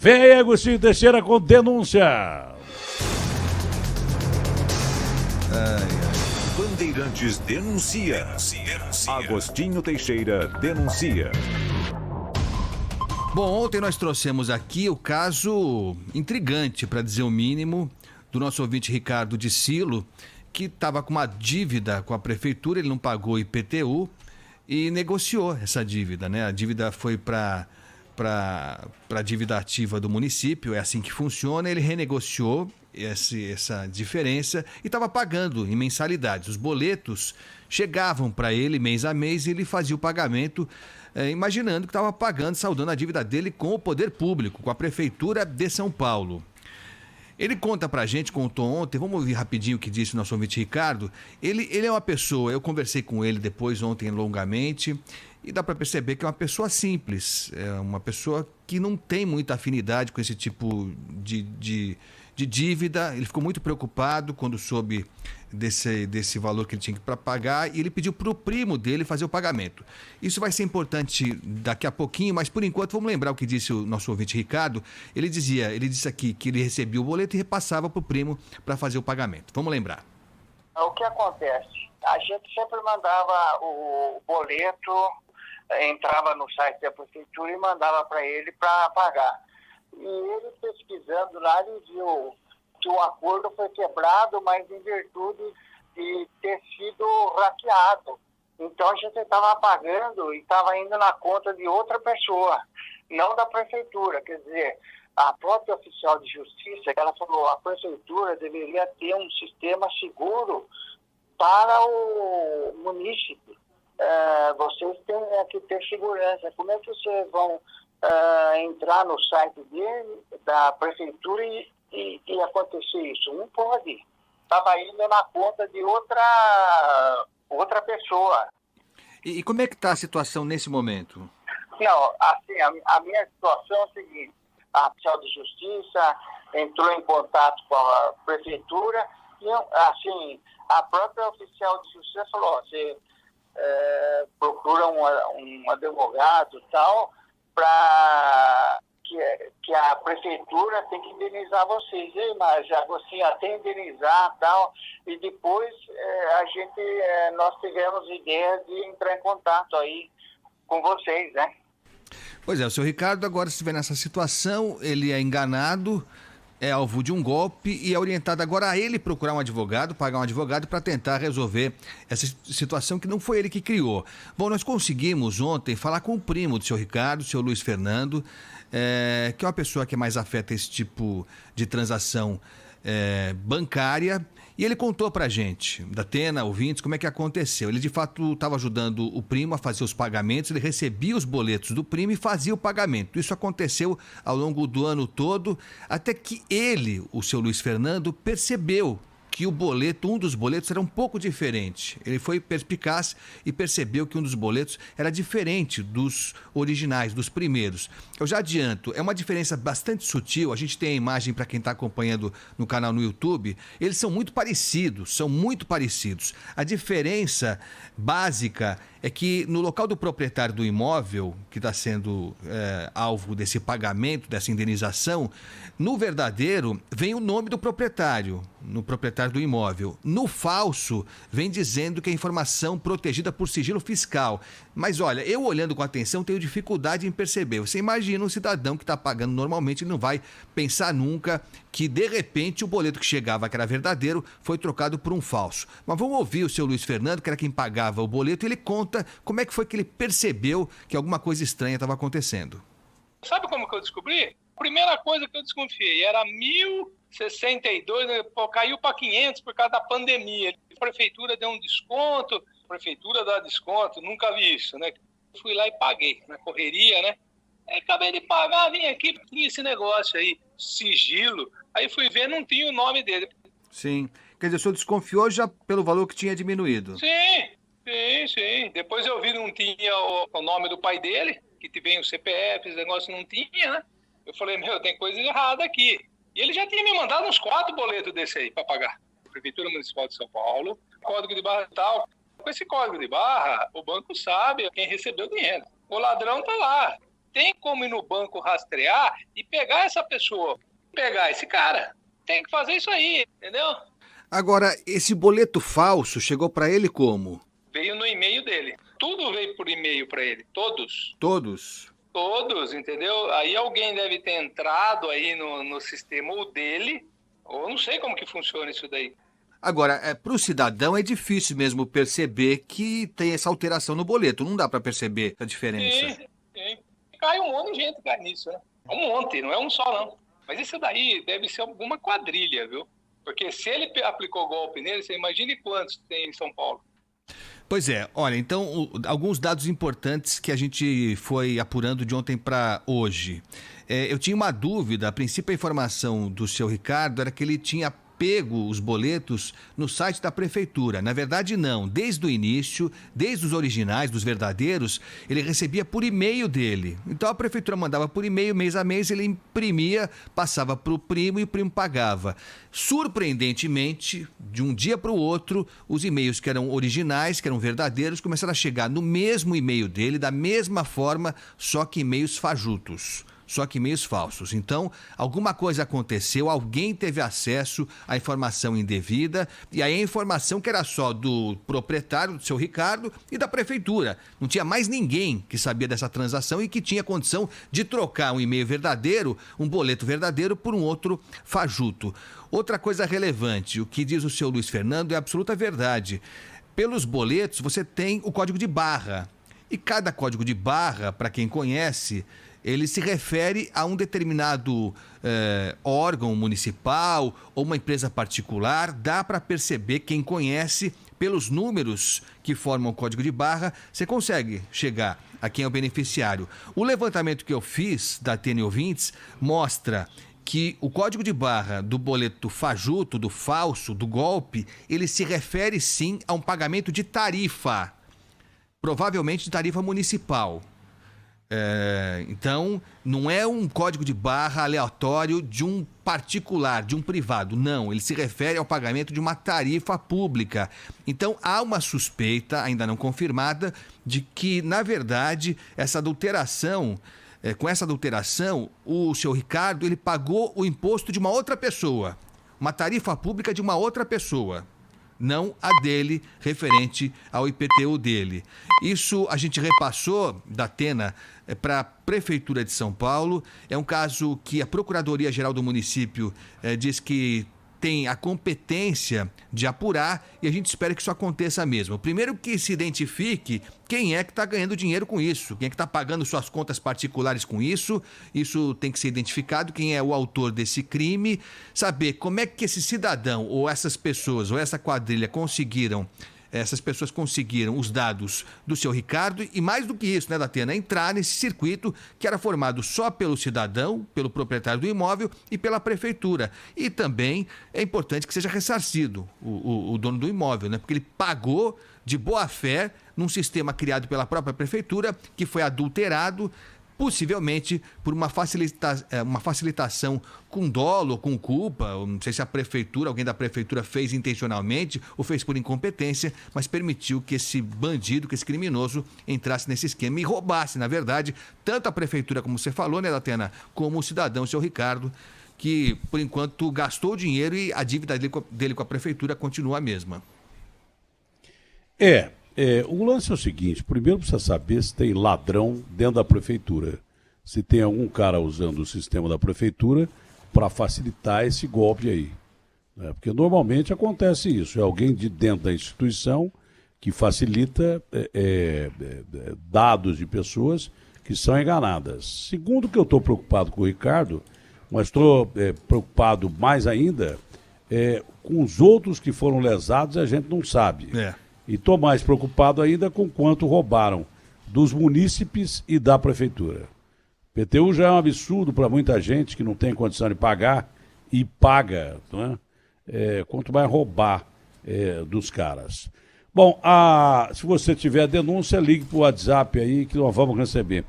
Vem aí, Agostinho Teixeira com denúncia. Bandeirantes denuncia. Agostinho Teixeira denuncia. Bom, ontem nós trouxemos aqui o caso intrigante, para dizer o mínimo, do nosso ouvinte Ricardo de Silo, que estava com uma dívida com a prefeitura, ele não pagou o IPTU e negociou essa dívida, né? A dívida foi para a dívida ativa do município, é assim que funciona. Ele renegociou essa diferença e estava pagando em mensalidades. Os boletos chegavam para ele mês a mês e ele fazia o pagamento, imaginando que estava pagando, saldando a dívida dele com o poder público, com a prefeitura de São Paulo. Ele conta pra gente, contou ontem, vamos ouvir rapidinho o que disse o nosso ouvinte Ricardo. Ele é uma pessoa, eu conversei com ele depois ontem longamente, e dá para perceber que é uma pessoa simples, é uma pessoa que não tem muita afinidade com esse tipo de dívida. Ele ficou muito preocupado quando soube desse valor que ele tinha para pagar e ele pediu para o primo dele fazer o pagamento. Isso vai ser importante daqui a pouquinho, mas por enquanto vamos lembrar o que disse o nosso ouvinte Ricardo. Ele disse aqui que ele recebia o boleto e repassava para o primo para fazer o pagamento. Vamos lembrar. O que acontece? A gente sempre mandava o boleto, entrava no site da prefeitura e mandava para ele para pagar. E ele pesquisando lá, ele viu que o acordo foi quebrado, mas em virtude de ter sido hackeado. Então a gente estava pagando e estava indo na conta de outra pessoa, não da prefeitura. Quer dizer, a própria oficial de justiça, ela falou, a prefeitura deveria ter um sistema seguro para o munícipe. Vocês têm que ter segurança. Como é que vocês vão entrar no site dele, da prefeitura e acontecer isso? Não pode. Estava indo na conta de outra pessoa. E como é que está a situação nesse momento? Não, assim, a minha situação é a seguinte: a oficial de justiça entrou em contato com a prefeitura e, assim, a própria oficial de justiça falou, você procura um advogado e tal, para que a prefeitura tem que indenizar vocês. Mas assim, até indenizar e tal, e depois nós tivemos ideia de entrar em contato aí com vocês, né? Pois é, o seu Ricardo agora se estiver nessa situação, ele é enganado, é alvo de um golpe e é orientado agora a ele procurar um advogado, pagar um advogado para tentar resolver essa situação que não foi ele que criou. Bom, nós conseguimos ontem falar com o primo do seu Ricardo, o seu Luiz Fernando, que é uma pessoa que é mais afeta a esse tipo de transação bancária, e ele contou pra gente, da Atena, ouvintes, como é que aconteceu. Ele de fato estava ajudando o primo a fazer os pagamentos, ele recebia os boletos do primo e fazia o pagamento. Isso aconteceu ao longo do ano todo, até que ele, o seu Luiz Fernando, percebeu que o boleto, um dos boletos era um pouco diferente. Ele foi perspicaz e percebeu que um dos boletos era diferente dos originais, dos primeiros. Eu já adianto, é uma diferença bastante sutil. A gente tem a imagem para quem está acompanhando no canal no YouTube. Eles são muito parecidos, A diferença básica é que no local do proprietário do imóvel, que está sendo alvo desse pagamento, dessa indenização, no verdadeiro vem o nome do proprietário, no proprietário do imóvel. No falso, vem dizendo que é informação protegida por sigilo fiscal. Mas olha, eu olhando com atenção tenho dificuldade em perceber. Você imagina um cidadão que está pagando normalmente, ele não vai pensar nunca que de repente o boleto que chegava, que era verdadeiro, foi trocado por um falso. Mas vamos ouvir o seu Luiz Fernando, que era quem pagava o boleto, e ele conta como é que foi que ele percebeu que alguma coisa estranha estava acontecendo. Sabe como que eu descobri? A primeira coisa que eu desconfiei era 1.062, né? Pô, caiu para 500 por causa da pandemia. A prefeitura deu um desconto, a prefeitura dá desconto, nunca vi isso, né? Fui lá e paguei, na correria, né? Aí acabei de pagar, vim aqui, tinha esse negócio aí, sigilo. Aí fui ver, não tinha o nome dele. Sim, quer dizer, o senhor desconfiou já pelo valor que tinha diminuído? Sim. Depois eu vi, não tinha o nome do pai dele, que vem o CPF, esse negócio não tinha, né? Eu falei, tem coisa errada aqui. E ele já tinha me mandado uns 4 boletos desse aí para pagar. Prefeitura Municipal de São Paulo, código de barra tal. Com esse código de barra, o banco sabe quem recebeu o dinheiro. O ladrão tá lá. tem como ir no banco rastrear e pegar essa pessoa, pegar esse cara. Tem que fazer isso aí, entendeu? Agora, esse boleto falso chegou para ele como? Veio no e-mail dele. Tudo veio por e-mail para ele, todos. Todos? Todos, entendeu? Aí alguém deve ter entrado aí no sistema ou dele, ou não sei como que funciona isso daí. Agora, para o cidadão é difícil mesmo perceber que tem essa alteração no boleto. Não dá para perceber a diferença. Sim. Cai um monte de gente, cai nisso, né? Um monte, não é um só, não. Mas isso daí deve ser alguma quadrilha, viu? Porque se ele aplicou golpe nele, você imagine quantos tem em São Paulo. Pois é, olha, então, alguns dados importantes que a gente foi apurando de ontem para hoje. Eu tinha uma dúvida, a princípio a informação do seu Ricardo era que ele tinha pego os boletos no site da prefeitura. Na verdade, não. Desde o início, desde os originais, dos verdadeiros, ele recebia por e-mail dele. Então a prefeitura mandava por e-mail, mês a mês, ele imprimia, passava para o primo e o primo pagava. Surpreendentemente, de um dia para o outro, os e-mails que eram originais, que eram verdadeiros, começaram a chegar no mesmo e-mail dele, da mesma forma, só que e-mails fajutos. Só que e-mails falsos. Então, alguma coisa aconteceu, alguém teve acesso à informação indevida, e aí a informação que era só do proprietário, do seu Ricardo, e da prefeitura. Não tinha mais ninguém que sabia dessa transação e que tinha condição de trocar um e-mail verdadeiro, um boleto verdadeiro, por um outro fajuto. Outra coisa relevante, o que diz o seu Luiz Fernando é absoluta verdade. Pelos boletos, você tem o código de barra. E cada código de barra, para quem conhece, ele se refere a um determinado órgão municipal ou uma empresa particular. Dá para perceber, quem conhece, pelos números que formam o código de barra, você consegue chegar a quem é o beneficiário. O levantamento que eu fiz da TN Ouvintes mostra que o código de barra do boleto fajuto, do falso, do golpe, ele se refere sim a um pagamento de tarifa, provavelmente de tarifa municipal. Então, não é um código de barra aleatório de um particular, de um privado. Não, ele se refere ao pagamento de uma tarifa pública. Então, há uma suspeita, ainda não confirmada, de que, na verdade, com essa adulteração, o seu Ricardo ele pagou o imposto de uma outra pessoa, uma tarifa pública de uma outra pessoa, não a dele, referente ao IPTU dele. Isso a gente repassou da Atena para a Prefeitura de São Paulo. É um caso que a Procuradoria-Geral do município diz que tem a competência de apurar, e a gente espera que isso aconteça mesmo. Primeiro, que se identifique quem é que está ganhando dinheiro com isso, quem é que está pagando suas contas particulares com isso. Isso tem que ser identificado, quem é o autor desse crime, saber como é que esse cidadão ou essas pessoas ou essa quadrilha essas pessoas conseguiram os dados do seu Ricardo e, mais do que isso, né, Datena, entrar nesse circuito que era formado só pelo cidadão, pelo proprietário do imóvel e pela prefeitura. E também é importante que seja ressarcido o dono do imóvel, né, porque ele pagou de boa fé num sistema criado pela própria prefeitura, que foi adulterado, possivelmente por uma facilitação com dolo ou com culpa. Não sei se alguém da prefeitura fez intencionalmente ou fez por incompetência, mas permitiu que esse bandido, que esse criminoso entrasse nesse esquema e roubasse, na verdade, tanto a prefeitura, como você falou, né, Datena, como o cidadão, o seu Ricardo, que por enquanto gastou o dinheiro e a dívida dele com a prefeitura continua a mesma. O lance é o seguinte: primeiro precisa saber se tem ladrão dentro da prefeitura, se tem algum cara usando o sistema da prefeitura para facilitar esse golpe aí, né? Porque normalmente acontece isso, é alguém de dentro da instituição que facilita dados de pessoas que são enganadas. Segundo, que eu estou preocupado com o Ricardo, mas estou preocupado mais ainda com os outros que foram lesados, a gente não sabe. E estou mais preocupado ainda com quanto roubaram dos munícipes e da prefeitura. PTU já é um absurdo para muita gente que não tem condição de pagar e paga, não é? Quanto mais roubar dos caras. Bom, se você tiver denúncia, ligue para o WhatsApp aí que nós vamos receber.